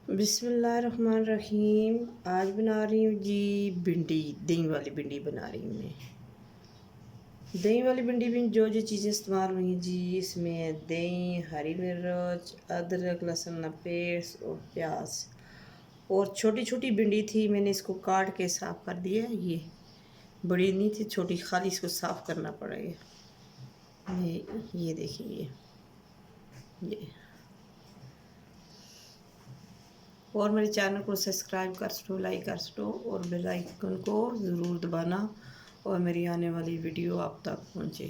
बिस्मिल्लाहिर्रहमानिर्रहीम। आज बना रही हूँ जी भिंडी, दही वाली भिंडी बना रही हूँ मैं। दही वाली भिंडी में जो जो चीज़ें इस्तेमाल हुई जी, इसमें दही, हरी मिर्च, अदरक, लहसुन पेस्ट और प्याज। और छोटी छोटी भिंडी थी, मैंने इसको काट के साफ़ कर दिया। ये बड़ी नहीं थी, छोटी, खाली इसको साफ़ करना पड़ेगा। ये देखिए ये। और मेरे चैनल को सब्सक्राइब कर सको, लाइक कर सको और बेल आइकन को ज़रूर दबाना और मेरी आने वाली वीडियो आप तक पहुँचे।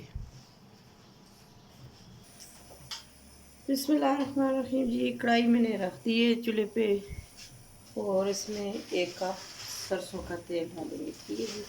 बिस्मिल्लाहिर्रहमानिर्रहीम जी। कढ़ाई मैंने रख दी है चूल्हे पे और इसमें 1 कप सरसों का तेल डालेंगे। ठीक है जी।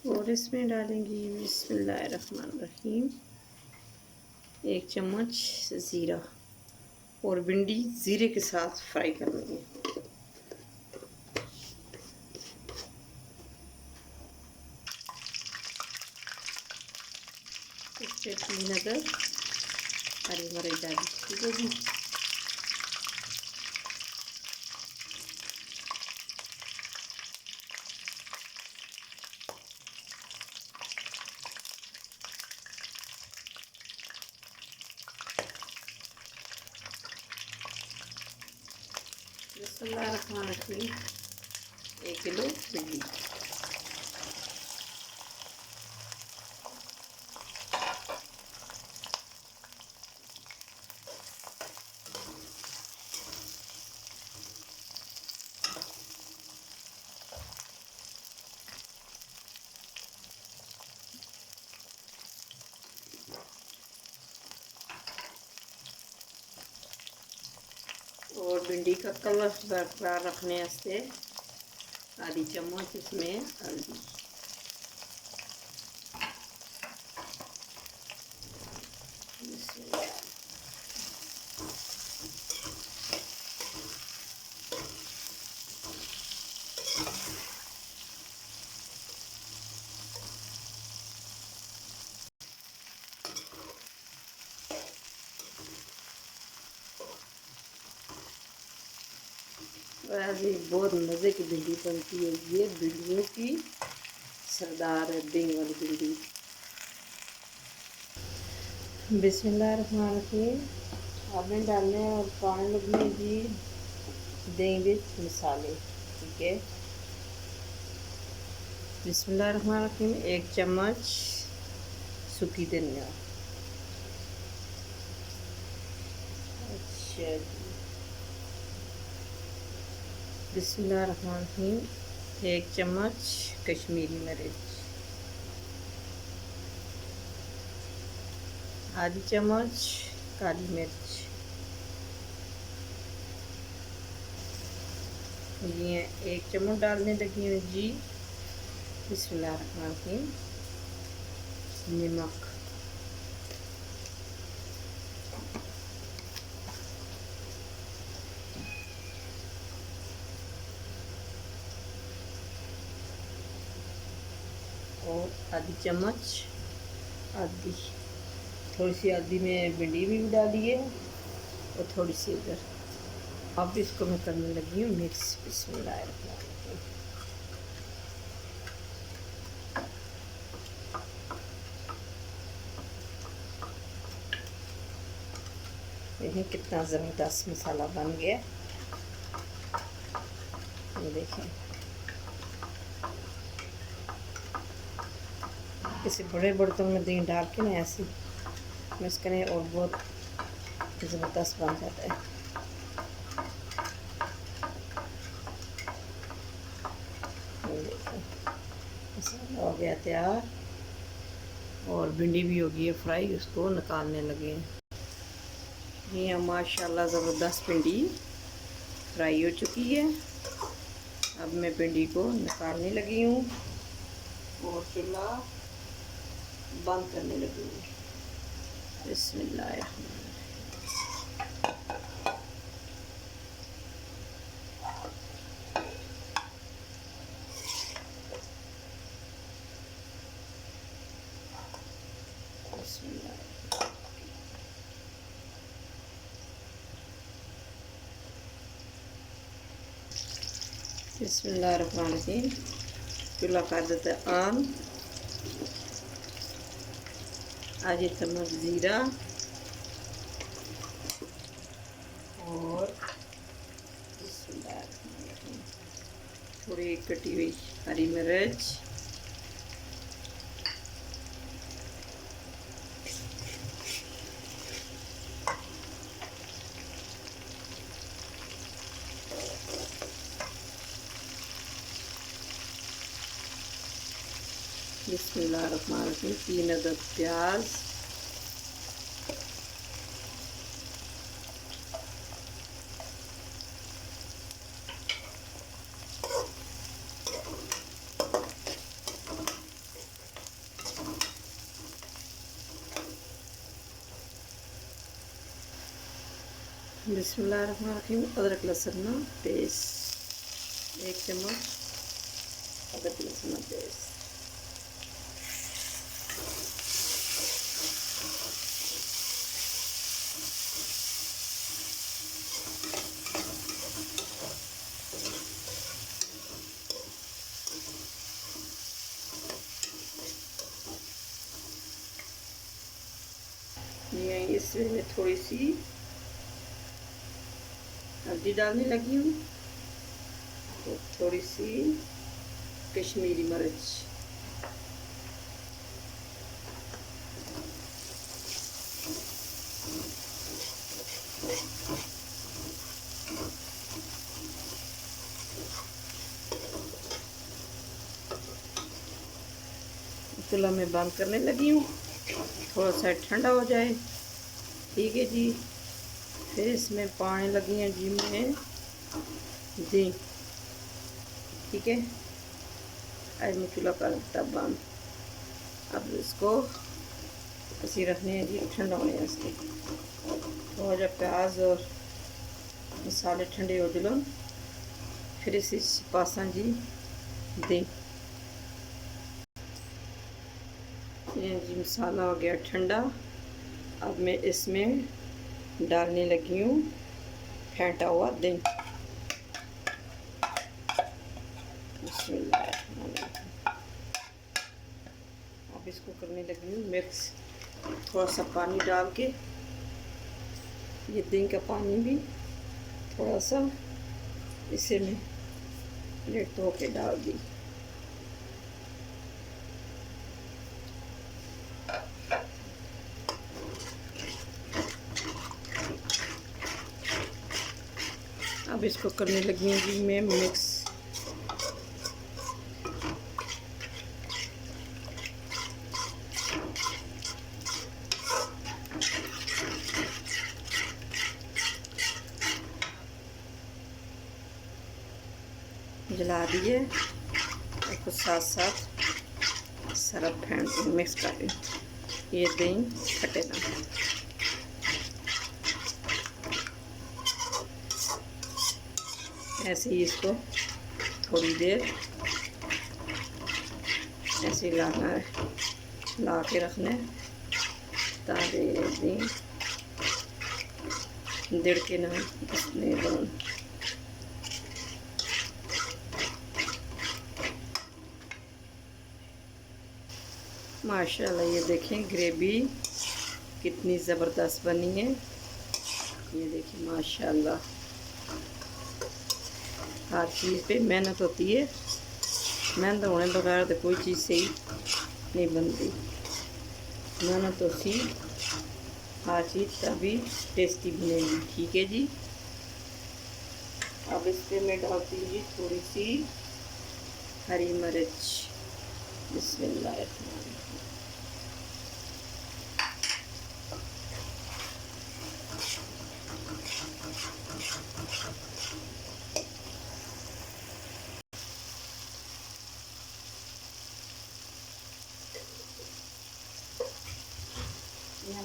और इसमें डालेंगे बिस्मिल्लाहिर्रहमानिर्रहीम 1 चम्मच ज़ीरा और भिंडी ज़ीरे के साथ फ्राई कर लेंगे। इससे 3 अदर हरी मिर्च डाली। ठीक है जी। बिस्मिल्लाहिर्रहमानिर्रहीम 1 किलो भिंडी। और भिंडी का कलर बरकरार रखने वास्ते आधी चम्मच इसमें हल्दी। आज बहुत मज़े की भिंडी बनती है। ये भिंडियों की सरदार है, दही वाली भिंडी। बिस्मिल्लाहिर्रहमानिर्रहीम। आपने डालने और पानी लगने जी दही विच मसाले। ठीक है। बिस्मिल्लाहिर्रहमानिर्रहीम 1 चम्मच सूखी धनिया। अच्छा जी। बिस्मिल्लाहिर्रहमानिर्रहीम 1 चम्मच कश्मीरी मिर्च, आधी चम्मच काली मिर्च। ये 1 चम्मच डालने लगी हूँ जी। बिस्मिल्लाहिर्रहमानिर्रहीम नमक। और आधी चम्मच आधी, थोड़ी सी आधी में भिंडी भी डाली है और थोड़ी सी इधर। अब इसको मैं करने लगी हूँ मिक्स। बिस्मिल्लाहिर्रहमानिर्रहीम। देखिए कितना ज़बरदस्त मसाला बन गया। ये देखें, किसी बड़े बर्तन में दही डाल के ना ऐसे मिक्स करें और बहुत ज़बरदस्त बन जाता है। ये देखें मसाला हो गया तैयार और भिंडी भी हो गई है फ्राई। उसको निकालने लगे हैं। ये माशाल्लाह ज़बरदस्त भिंडी फ्राई हो चुकी है। अब मैं भिंडी को निकालने लगी हूँ और चूल्हा बंद करने लगी हूँ। बिस्मिल्लाह। बिस्मिल्लाहिर्रहमानिर्रहीम। चूल्हा कर देते ऑन। आधी चम्मच ज़ीरा और थोड़ी कटी हुई हरी मिर्च, बिस्मिल्लाहिर्रहमानिर्रहीम 3 अदद प्याज, बिस्मिल्लाहिर्रहमानिर्रहीम अदरक लहसुन पेस्ट 1 चम्मच अदरक लहसुन पेस्ट, ये इसमें मैं थोड़ी सी हल्दी डालने लगी हूँ और थोड़ी सी कश्मीरी मिर्च, चूल्हा में बंद करने लगी हूँ, थोड़ा सा ठंडा हो जाए। ठीक है जी। फिर इसमें पानी लगी है जी मैं दी। ठीक है, आज मैं चूल्हा कर देता बंद। अब इसको ऐसे रखने हैं जी, ठंडा होने इसके। तो जब प्याज और मसाले ठंडे हो जुलन फिर इसी पासा जी दें। ये जी मसाला हो गया ठंडा। अब मैं इसमें डालने लगी हूँ फेंटा हुआ दही। अब इसको करने लगी हूँ मिक्स, थोड़ा सा पानी डाल के। ये दही का पानी भी थोड़ा सा इसे में प्लेट धो के डाल दी। अब इसको करने लगी हूँ जी मैं मिक्स। जला दिए और कुछ साथ साथ सारा फेंट मिक्स कर दी। ये दही फटे ना। ऐसे ही इसको थोड़ी देर ऐसे लाना है, ला के रखना है ताकि दिड़ के ना इसमें बन। माशाल्लाह ये देखें ग्रेवी कितनी ज़बरदस्त बनी है। ये देखिए माशाल्लाह, हर चीज़ पे मेहनत होती है। मेहनत होने बगैर तो कोई चीज़ सही नहीं बनती। मेहनत होती हर चीज़ तभी टेस्टी बनेगी। ठीक है जी। अब इस पर मैं डालती हूँ जी थोड़ी सी हरी मिर्च। बिस्मिल्लाह।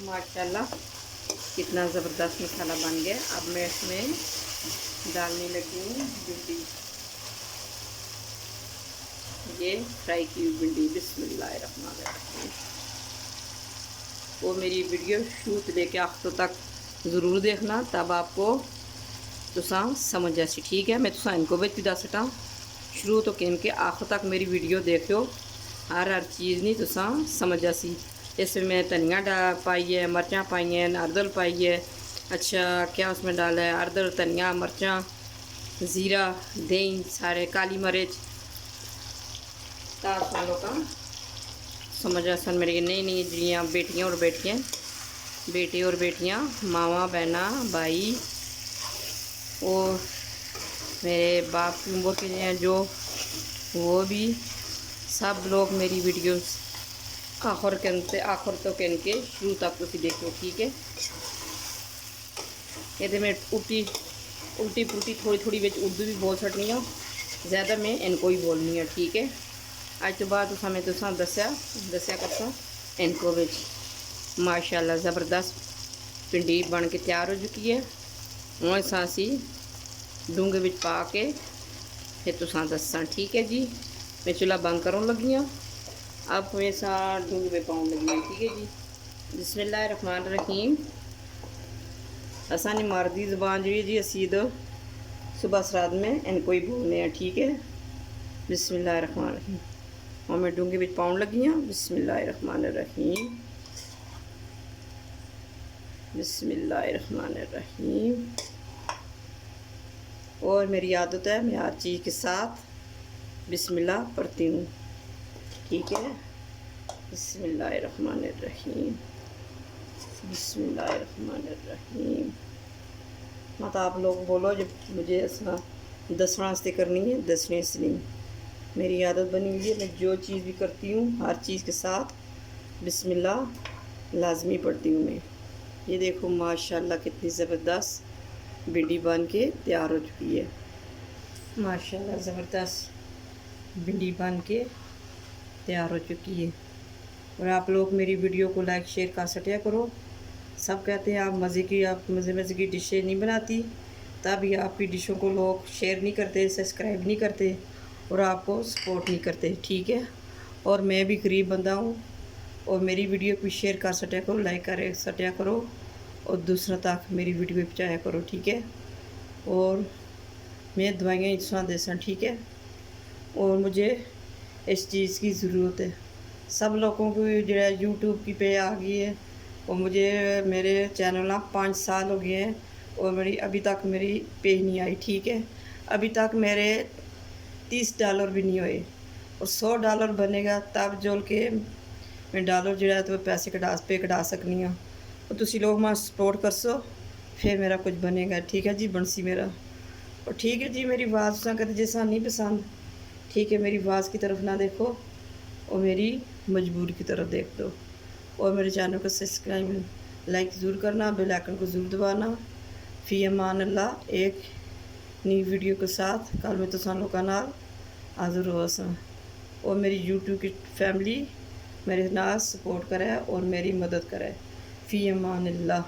माशाल्लाह कितना ज़बरदस्त मसाला बन गया। अब मैं इसमें डालने लगी हूँ भिंडी, ये फ्राई की हुई भिंडी। बिस्मिल्लाहिर्रहमानिर्रहीम। वो मेरी वीडियो शूट लेके आखिर तक ज़रूर देखना, तब आपको तुसा समझ जासी। ठीक है, मैं तुसा इनको भी दस सटा शुरू तो किन के आखिर तक मेरी वीडियो देखियो, हर चीज़ नहीं तुसा समझ जासी। इसमें मैं धनिया पाई है, मिर्चा पाई हैं, अरदल पाई है। अच्छा क्या उसमें डाला है? अरदल, धनिया, मिर्चा, ज़ीरा, दही, सारे काली मिर्च तालों का समझ आसन। मेरी नई नई जियाँ बेटियाँ और बेटियाँ, बेटे और बेटियाँ, मावा बहना भाई और मेरे बाप की उम्र के हैं जो, वो भी सब लोग मेरी वीडियोस आखिर तो कह के शुरू तक तुम देखो। ठीक है, ये मैं उल्टी पुल्टी थोड़ी थोड़ी बिच उर्दू भी बोल सकनी हूँ, ज़्यादा मैं इनको ही बोलनी है। ठीक है, अज तो बाद मैं तुसा दस्या करता इनको बिच माशाल्लाह ज़बरदस्त भिंडी बन के तैयार हो चुकी है। हूँ इस असी डूंगे विच पा के फिर तुसा दसा। ठीक है जी, मैं चूल्हा बंद करों लगी हाँ। अब मैं सा डूंगे में पाउन लगी हाँ। ठीक है जी, बिस्मिल्लाहिर्रहमानिर्रहीम। असानी मारदी ज़बान जी जी असी तो सुबह सराद में इनको ही बोलने हैं। ठीक है, बिस्मिल्लाहिर्रहमानिर्रहीम। और मैं डूंगे में पाउन लगी हाँ। बिस्मिल्लाहिर्रहमानिर्रहीम, बिस्मिल्लाहिर्रहमानिर्रहीम। और मेरी आदत है मैं हर चीज़ के साथ बिस्मिल्लाह पढ़ती हूँ। ठीक है, बिस्मिल्लाहिर्रहमानिर्रहीम, बिस्मिल्लाहिर्रहमानिर्रहीम। मत आप लोग बोलो जब मुझे ऐसा दसना से करनी है, दसने से नहीं। मेरी आदत बनी हुई है, मैं जो चीज़ भी करती हूँ हर चीज़ के साथ बिस्मिल्लाह लाजमी पढ़ती हूँ मैं। ये देखो माशाल्लाह कितनी ज़बरदस्त भिंडी बन के तैयार हो चुकी है। माशाल्लाह ज़बरदस्त भिंडी बन के तैयार हो चुकी है। और आप लोग मेरी वीडियो को लाइक शेयर कर सटिया करो। सब कहते हैं आप मज़े की डिशें नहीं बनाती, तभी आपकी डिशों को लोग शेयर नहीं करते, सब्सक्राइब नहीं करते और आपको सपोर्ट नहीं करते। ठीक है, और मैं भी गरीब बंदा हूँ और मेरी वीडियो को शेयर कर सटिया करो, लाइक कर सटिया करो और दूसरों तक मेरी वीडियो पहुँचाया करो। ठीक है, और मैं दवाइयाँ इंसान देसा। ठीक है, और मुझे इस चीज़ की ज़रूरत है। सब लोगों को जो यूट्यूब की पे आ गई है और मुझे मेरे चैनल ना 5 साल हो गए हैं और मेरी अभी तक मेरी पे नहीं आई। ठीक है, अभी तक मेरे $30 भी नहीं हुए और $100 बनेगा तब जोल के मैं डॉलर जो है तो पैसे कटा सकनी हाँ। और तुसी लोग मैं सपोर्ट कर सो फिर मेरा कुछ बनेगा। ठीक है जी, बनसी मेरा। और ठीक है जी, मेरी आवाज़ सुना कहते जैसा नहीं पसंद, ठीक है, मेरी आवाज़ की तरफ ना देखो और मेरी मजबूरी की तरफ देख दो। और मेरे चैनल को सब्सक्राइब लाइक ज़रूर करना, बेल आइकन को ज़रूर दबाना। फ़ी अमान अल्लाह, एक नई वीडियो के साथ कल में तुसां लोकां नाल हाज़िर हो सा। और मेरी यूट्यूब की फैमिली मेरे नाल सपोर्ट करे और मेरी मदद करे। फ़ी अमान अल्लाह।